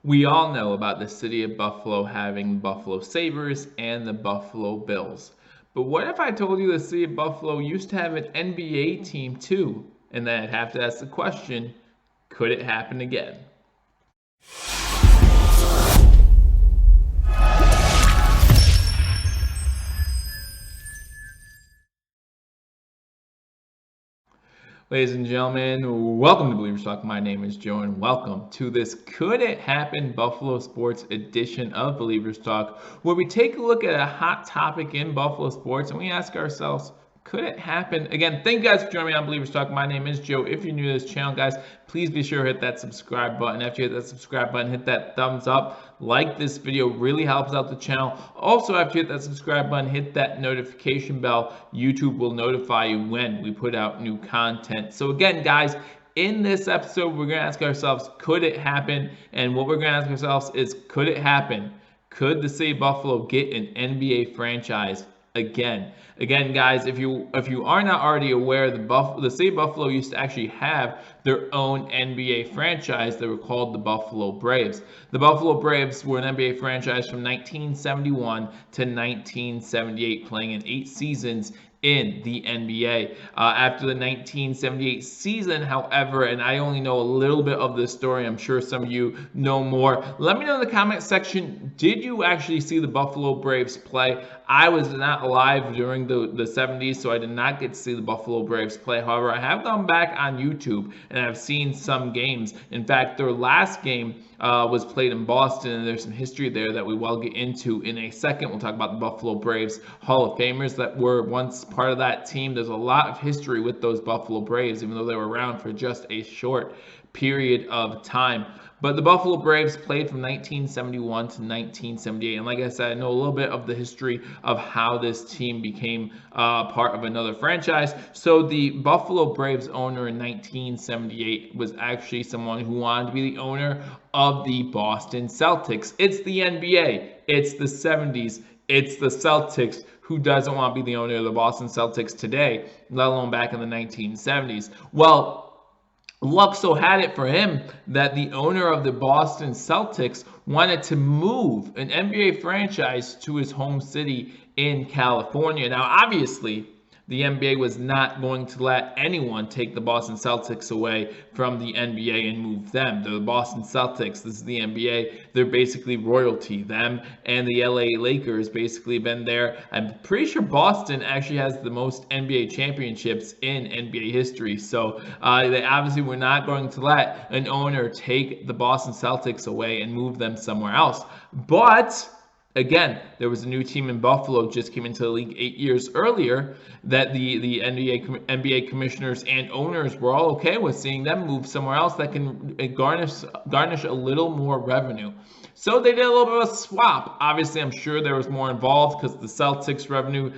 We all know about the city of Buffalo having Buffalo Sabres and the Buffalo Bills. But what if I told you the city of Buffalo used to have an NBA team too? And then I'd have to ask the question, could it happen again? Ladies and gentlemen, welcome to Billievers Talk. My name is Joe, and welcome to this Could It Happen Buffalo Sports edition of Billievers Talk, where we take a look at a hot topic in Buffalo sports and we ask ourselves, could it happen again? Thank you guys for joining me on Billievers Talk. My name is Joe. If you're new to this channel, guys, please be sure to hit that subscribe button. After you hit that subscribe button, hit that thumbs up. Like this video, really helps out the channel. Also, after you hit that subscribe button, hit that notification bell. YouTube will notify you when we put out new content. So again, guys, in this episode, we're going to ask ourselves, could it happen? And what we're going to ask ourselves is, could it happen? Could the city of Buffalo get an NBA franchise again? Again, guys, if you are not already aware, the city of Buffalo used to actually have their own NBA franchise. They were called the Buffalo Braves. The Buffalo Braves were an NBA franchise from 1971 to 1978, playing in 8 seasons in the NBA. After the 1978 season, however, and I only know a little bit of this story, I'm sure some of you know more. Let me know in the comment section, did you actually see the Buffalo Braves play? I was not alive during the 70s, so I did not get to see the Buffalo Braves play. However, I have gone back on YouTube and I've seen some games. In fact, their last game was played in Boston, and there's some history there that we will get into in a second. We'll talk about the Buffalo Braves Hall of Famers that were once part of that team. There's a lot of history with those Buffalo Braves, even though they were around for just a short period of time. But the Buffalo Braves played from 1971 to 1978. And like I said, I know a little bit of the history of how this team became part of another franchise. So the Buffalo Braves owner in 1978 was actually someone who wanted to be the owner of the Boston Celtics. It's the NBA. It's the 70s. It's the Celtics. Who doesn't want to be the owner of the Boston Celtics today, let alone back in the 1970s? Well, luck so had it for him that the owner of the Boston Celtics wanted to move an NBA franchise to his home city in California. Now, obviously, the NBA was not going to let anyone take the Boston Celtics away from the NBA and move them. They're the Boston Celtics. This is the NBA. They're basically royalty. Them and the LA Lakers basically been there. I'm pretty sure Boston actually has the most NBA championships in NBA history. So they obviously were not going to let an owner take the Boston Celtics away and move them somewhere else. But again, there was a new team in Buffalo, just came into the league 8 years earlier, that the NBA commissioners and owners were all okay with seeing them move somewhere else that can garnish a little more revenue. So they did a little bit of a swap. Obviously, I'm sure there was more involved because the Celtics revenue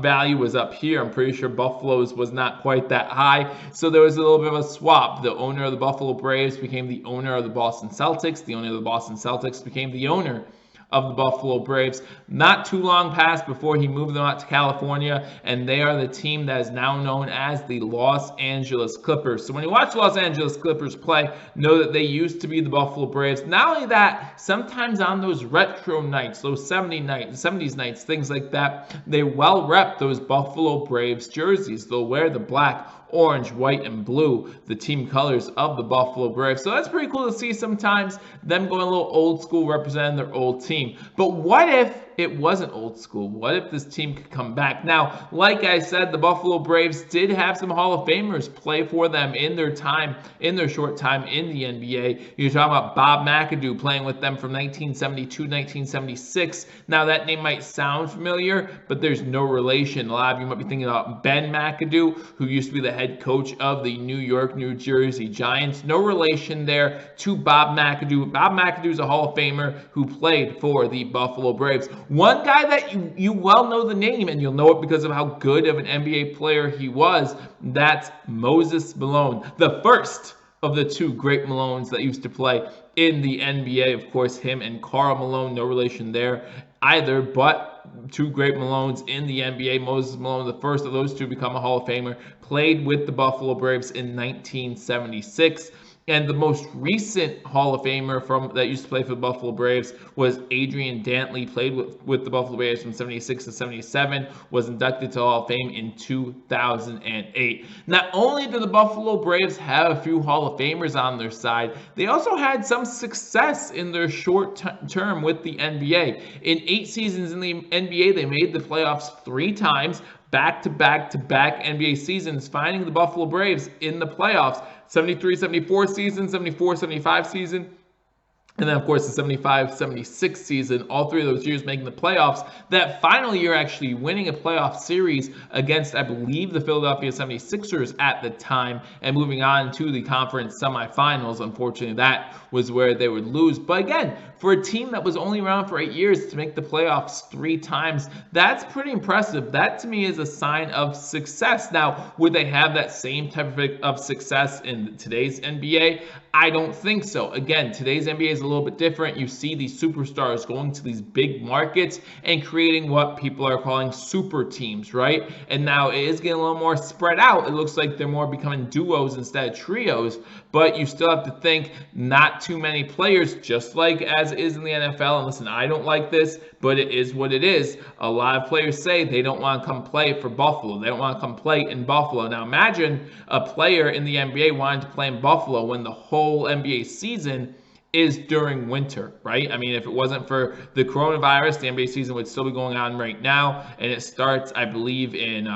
value was up here. I'm pretty sure Buffalo's was not quite that high. So there was a little bit of a swap. The owner of the Buffalo Braves became the owner of the Boston Celtics. The owner of the Boston Celtics became the owner of the Buffalo Braves. Not too long passed before he moved them out to California, and they are the team that is now known as the Los Angeles Clippers. So when you watch Los Angeles Clippers play, know that they used to be the Buffalo Braves. Not only that, sometimes on those retro nights, those 70s nights, things like that, they well rep those Buffalo Braves jerseys. They'll wear the black, orange, white, and blue, the team colors of the Buffalo Braves. So that's pretty cool to see sometimes them going a little old school, representing their old team. But what if it wasn't old school? What if this team could come back? Now, like I said, the Buffalo Braves did have some Hall of Famers play for them in their short time in the NBA. You're talking about Bob McAdoo playing with them from 1972 to 1976. Now, that name might sound familiar, but there's no relation. A lot of you might be thinking about Ben McAdoo, who used to be the head coach of the New York, New Jersey Giants. No relation there to Bob McAdoo. Bob McAdoo is a Hall of Famer who played for the Buffalo Braves. One guy that you well know the name, and you'll know it because of how good of an NBA player he was, that's Moses Malone, the first of the two great Malones that used to play in the NBA. Of course, him and Karl Malone, no relation there either, but two great Malones in the NBA. Moses Malone, the first of those two to become a Hall of Famer, played with the Buffalo Braves in 1976. And the most recent Hall of Famer from that used to play for the Buffalo Braves was Adrian Dantley, played with the Buffalo Braves from 76 to 77, was inducted to Hall of Fame in 2008. Not only did the Buffalo Braves have a few Hall of Famers on their side, they also had some success in their short term with the NBA. In 8 seasons in the NBA, they made the playoffs 3 times, back-to-back-to-back NBA seasons, finding the Buffalo Braves in the playoffs. 73-74 season, 74-75 season, and then, of course, the 75-76 season, all 3 of those years making the playoffs. That final year actually winning a playoff series against, I believe, the Philadelphia 76ers at the time, and moving on to the conference semifinals. Unfortunately, that was where they would lose. But again, for a team that was only around for 8 years to make the playoffs 3 times, that's pretty impressive. That, to me, is a sign of success. Now, would they have that same type of success in today's NBA? I don't think so. Again, today's NBA is a little bit different. You see these superstars going to these big markets and creating what people are calling super teams, right? And now it is getting a little more spread out. It looks like they're more becoming duos instead of trios, but you still have to think not too many players, just like as is in the NFL. And listen, I don't like this, but it is what it is. A lot of players say they don't want to come play for Buffalo. They don't want to come play in Buffalo. Now imagine a player in the NBA wanting to play in Buffalo when the whole NBA season is during winter, right? I mean, if it wasn't for the coronavirus, the NBA season would still be going on right now, and it starts, I believe, in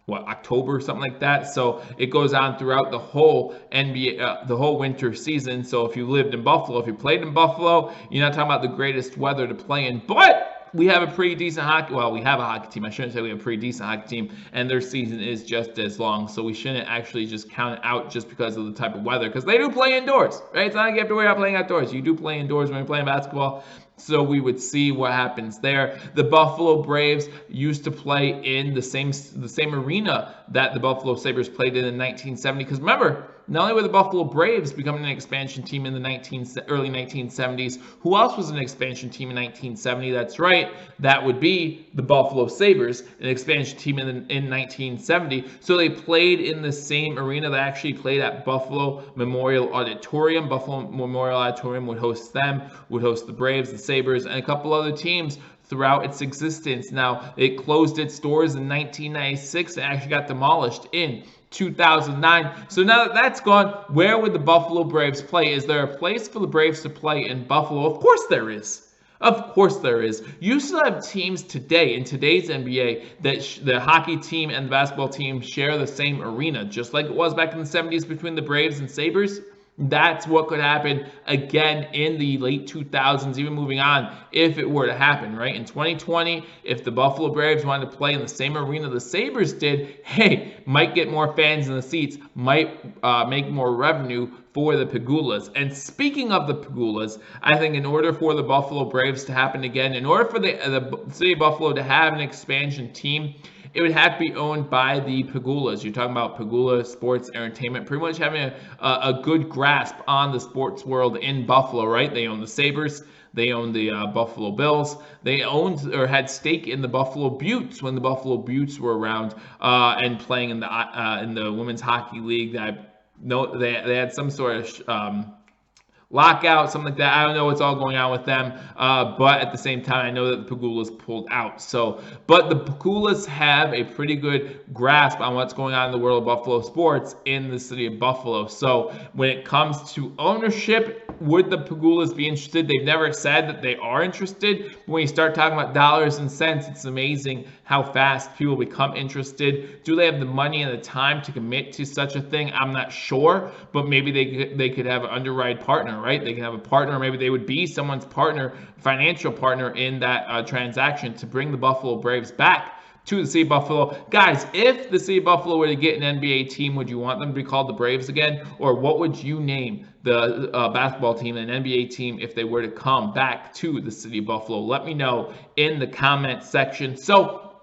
October or something like that. So it goes on throughout the whole NBA, the whole winter season. So if you lived in Buffalo, if you played in Buffalo, you're not talking about the greatest weather to play in, but we have a pretty decent hockey. Well, we have a hockey team. I shouldn't say we have a pretty decent hockey team, and their season is just as long. So we shouldn't actually just count it out just because of the type of weather, because they do play indoors, right? It's not like you have to worry about playing outdoors. You do play indoors when you're playing basketball. So we would see what happens there. The Buffalo Braves used to play in the same arena that the Buffalo Sabres played in 1970. Because remember, not only were the Buffalo Braves becoming an expansion team in the early 1970s, who else was an expansion team in 1970? That's right, that would be the Buffalo Sabres, an expansion team in 1970. So they played in the same arena. They actually played at Buffalo Memorial Auditorium. Buffalo Memorial Auditorium would host them, would host the Braves, the Sabres, and a couple other teams throughout its existence. Now, it closed its doors in 1996 and actually got demolished in 2009. So now that that's gone, where would the Buffalo Braves play? Is there a place for the Braves to play in Buffalo? Of course there is. Of course there is. You still have teams today, in today's NBA, that the hockey team and the basketball team share the same arena, just like it was back in the 70s between the Braves and Sabres. That's what could happen again in the late 2000s, even moving on, if it were to happen, right? In 2020, if the Buffalo Braves wanted to play in the same arena the Sabres did, hey, might get more fans in the seats, might make more revenue for the Pegulas. And speaking of the Pegulas, I think in order for the Buffalo Braves to happen again, in order for the city of Buffalo to have an expansion team, it would have to be owned by the Pegulas. You're talking about Pegula Sports Entertainment, pretty much having a good grasp on the sports world in Buffalo, right? They own the Sabres. They own the Buffalo Bills. They owned or had stake in the Buffalo Beauts when the Buffalo Beauts were around and playing in the Women's Hockey League. They had some sort of lockout, something like that. I don't know what's all going on with them, but at the same time, I know that the Pegulas pulled out. But the Pegulas have a pretty good grasp on what's going on in the world of Buffalo sports in the city of Buffalo. So when it comes to ownership, would the Pegulas be interested? They've never said that they are interested. When you start talking about dollars and cents, it's amazing how fast people become interested. Do they have the money and the time to commit to such a thing? I'm not sure, but maybe they could have an underwrite partner, right? They can have a partner, maybe they would be someone's partner, financial partner in that transaction to bring the Buffalo Braves back to the city of Buffalo. Guys, if the city of Buffalo were to get an NBA team, would you want them to be called the Braves again? Or what would you name the basketball team and NBA team if they were to come back to the city of Buffalo? Let me know in the comment section. So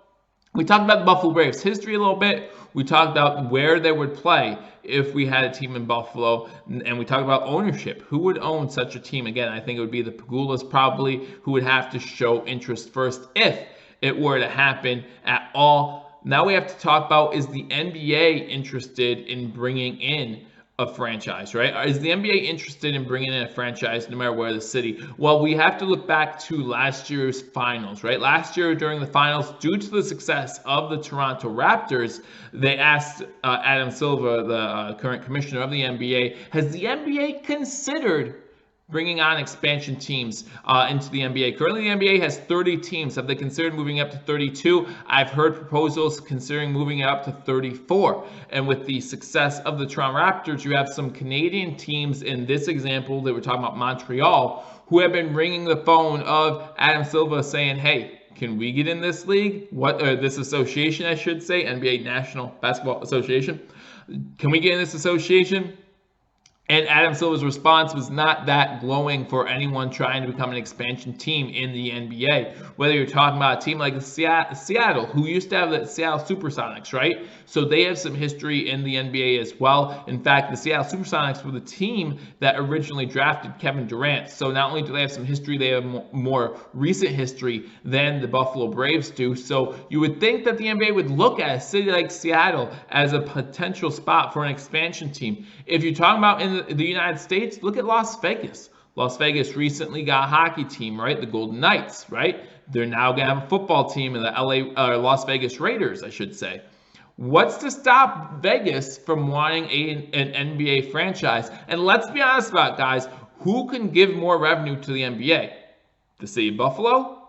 we talked about the Buffalo Braves history a little bit. We talked about where they would play if we had a team in Buffalo, and we talked about ownership. Who would own such a team? Again, I think it would be the Pegulas probably, who would have to show interest first if it were to happen at all. Now we have to talk about, is the NBA interested in bringing in a franchise, right? Is the NBA interested in bringing in a franchise no matter where the city? Well, we have to look back to last year's finals, right? Last year during the finals, due to the success of the Toronto Raptors, they asked Adam Silver, the current commissioner of the NBA, has the NBA considered bringing on expansion teams into the NBA. Currently, the NBA has 30 teams. Have they considered moving up to 32? I've heard proposals considering moving it up to 34. And with the success of the Toronto Raptors, you have some Canadian teams in this example that we're talking about, Montreal, who have been ringing the phone of Adam Silva saying, hey, can we get in this league? This association, I should say, NBA National Basketball Association. Can we get in this association? And Adam Silver's response was not that glowing for anyone trying to become an expansion team in the NBA. Whether you're talking about a team like Seattle, who used to have the Seattle Supersonics, right? So they have some history in the NBA as well. In fact, the Seattle Supersonics were the team that originally drafted Kevin Durant. So not only do they have some history, they have more recent history than the Buffalo Braves do. So you would think that the NBA would look at a city like Seattle as a potential spot for an expansion team. If you're talking about in the United States, look at Las Vegas. Las Vegas recently got a hockey team, right? The Golden Knights, right? They're now going to have a football team in the Las Vegas Raiders, I should say. What's to stop Vegas from wanting an NBA franchise? And let's be honest about it, guys. Who can give more revenue to the NBA? The city of Buffalo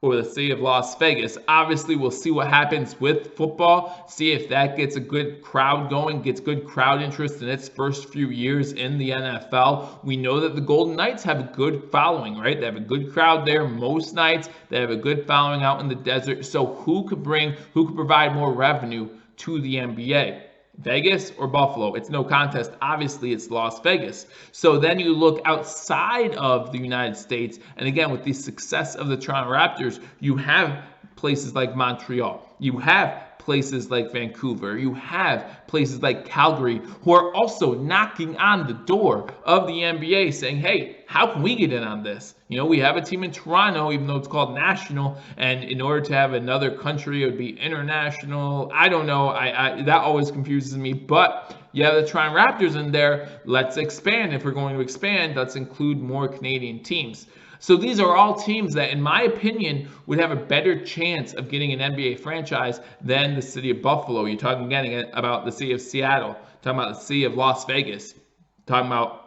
or the city of Las Vegas? Obviously, we'll see what happens with football, see if that gets a good crowd going, gets good crowd interest in its first few years in the NFL. We know that the Golden Knights have a good following, right? They have a good crowd there most nights. They have a good following out in the desert. So who could provide more revenue to the NBA? Vegas or Buffalo? It's no contest. Obviously, it's Las Vegas. So then you look outside of the United States, and again, with the success of the Toronto Raptors, you have places like Montreal. You have places like Vancouver. You have places like Calgary who are also knocking on the door of the NBA saying, hey, how can we get in on this? You know, we have a team in Toronto, even though it's called national, and in order to have another country, it would be international. I don't know. That always confuses me, but you have the Toronto Raptors in there. Let's expand. If we're going to expand, let's include more Canadian teams. So these are all teams that, in my opinion, would have a better chance of getting an NBA franchise than the city of Buffalo. You're talking again about the city of Seattle, talking about the city of Las Vegas, talking about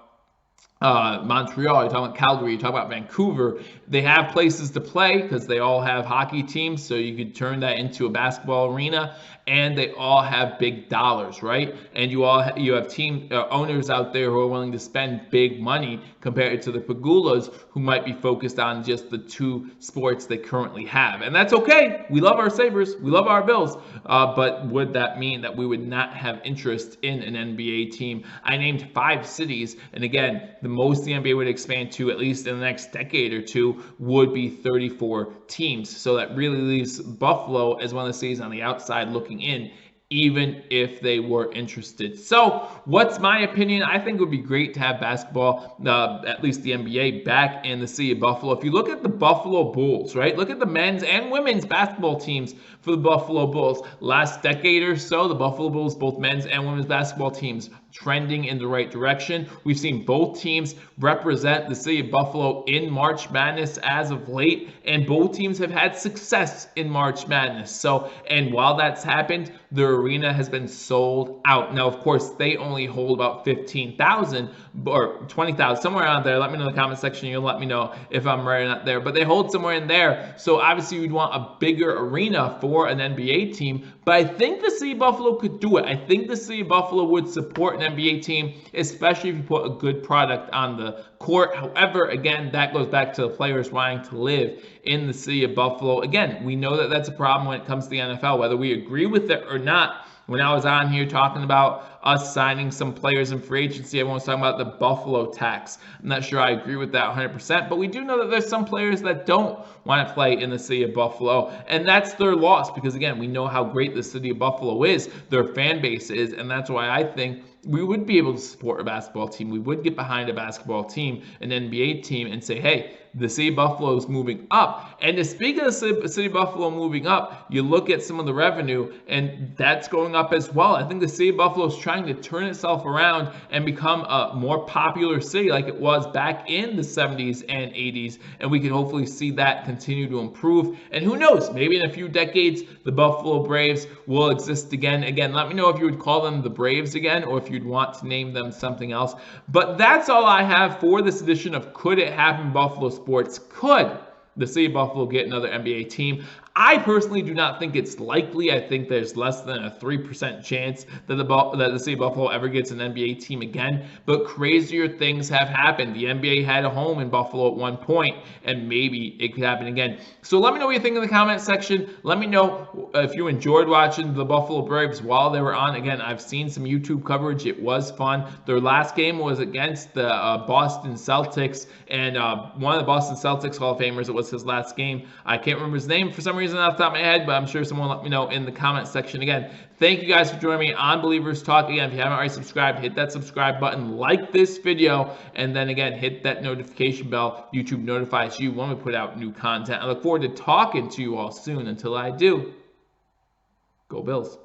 Montreal, you're talking about Calgary, you're talking about Vancouver. They have places to play because they all have hockey teams, so you could turn that into a basketball arena, and they all have big dollars, right? And you have team owners out there who are willing to spend big money compared to the Pagulas, who might be focused on just the two sports they currently have. And that's okay. We love our Sabres. We love our Bills. But would that mean that we would not have interest in an NBA team? I named 5 cities. And again, the most the NBA would expand to, at least in the next decade or two, would be 34 teams. So that really leaves Buffalo as one of the cities on the outside looking in, even if they were interested. So what's my opinion? I think it would be great to have basketball, at least the NBA, back in the city of Buffalo. If you look at the Buffalo Bulls, right? Look at the men's and women's basketball teams for the Buffalo Bulls. Last decade or so, the Buffalo Bulls, both men's and women's basketball teams, trending in the right direction. We've seen both teams represent the city of Buffalo in March Madness as of late, and both teams have had success in March Madness. So, and while that's happened, the arena has been sold out. Now, of course, they only hold about 15,000 or 20,000, somewhere around there. Let me know in the comment section. You'll let me know if I'm right or not there. But they hold somewhere in there. So obviously, you'd want a bigger arena for an NBA team. But I think the city of Buffalo could do it. I think the city of Buffalo would support an NBA team, especially if you put a good product on the court. However, again, that goes back to the players wanting to live in the city of Buffalo. Again, we know that that's a problem when it comes to the NFL, whether we agree with it or not. When I was on here talking about us signing some players in free agency, everyone was talking about the Buffalo tax. I'm not sure I agree with that 100%, but we do know that there's some players that don't want to play in the city of Buffalo, and that's their loss because, again, we know how great the city of Buffalo is, their fan base is, and that's why I think we would be able to support a basketball team. We would get behind a basketball team, an NBA team, and say, hey, the city of Buffalo is moving up. And to speak of the city of Buffalo moving up, you look at some of the revenue, and that's going up as well. I think the city of Buffalo is trying trying to turn itself around and become a more popular city like it was back in the 70s and 80s. And we can hopefully see that continue to improve. And who knows, maybe in a few decades, the Buffalo Braves will exist again. Again, let me know if you would call them the Braves again, or if you'd want to name them something else. But that's all I have for this edition of Could It Happen Buffalo Sports. Could the city of Buffalo get another NBA team? I personally do not think it's likely. I think there's less than a 3% chance that the city of Buffalo ever gets an NBA team again. But crazier things have happened. The NBA had a home in Buffalo at one point, and maybe it could happen again. So let me know what you think in the comment section. Let me know if you enjoyed watching the Buffalo Braves while they were on. Again, I've seen some YouTube coverage. It was fun. Their last game was against the Boston Celtics, and one of the Boston Celtics Hall of Famers, it was his last game. I can't remember his name for some reason off the top of my head, but I'm sure someone will let me know in the comment section. Again, thank you guys for joining me on Believers Talk. Again, if you haven't already subscribed, hit that subscribe button, like this video, and then again, hit that notification bell. YouTube notifies you when we put out new content. I look forward to talking to you all soon. Until I do, go Bills.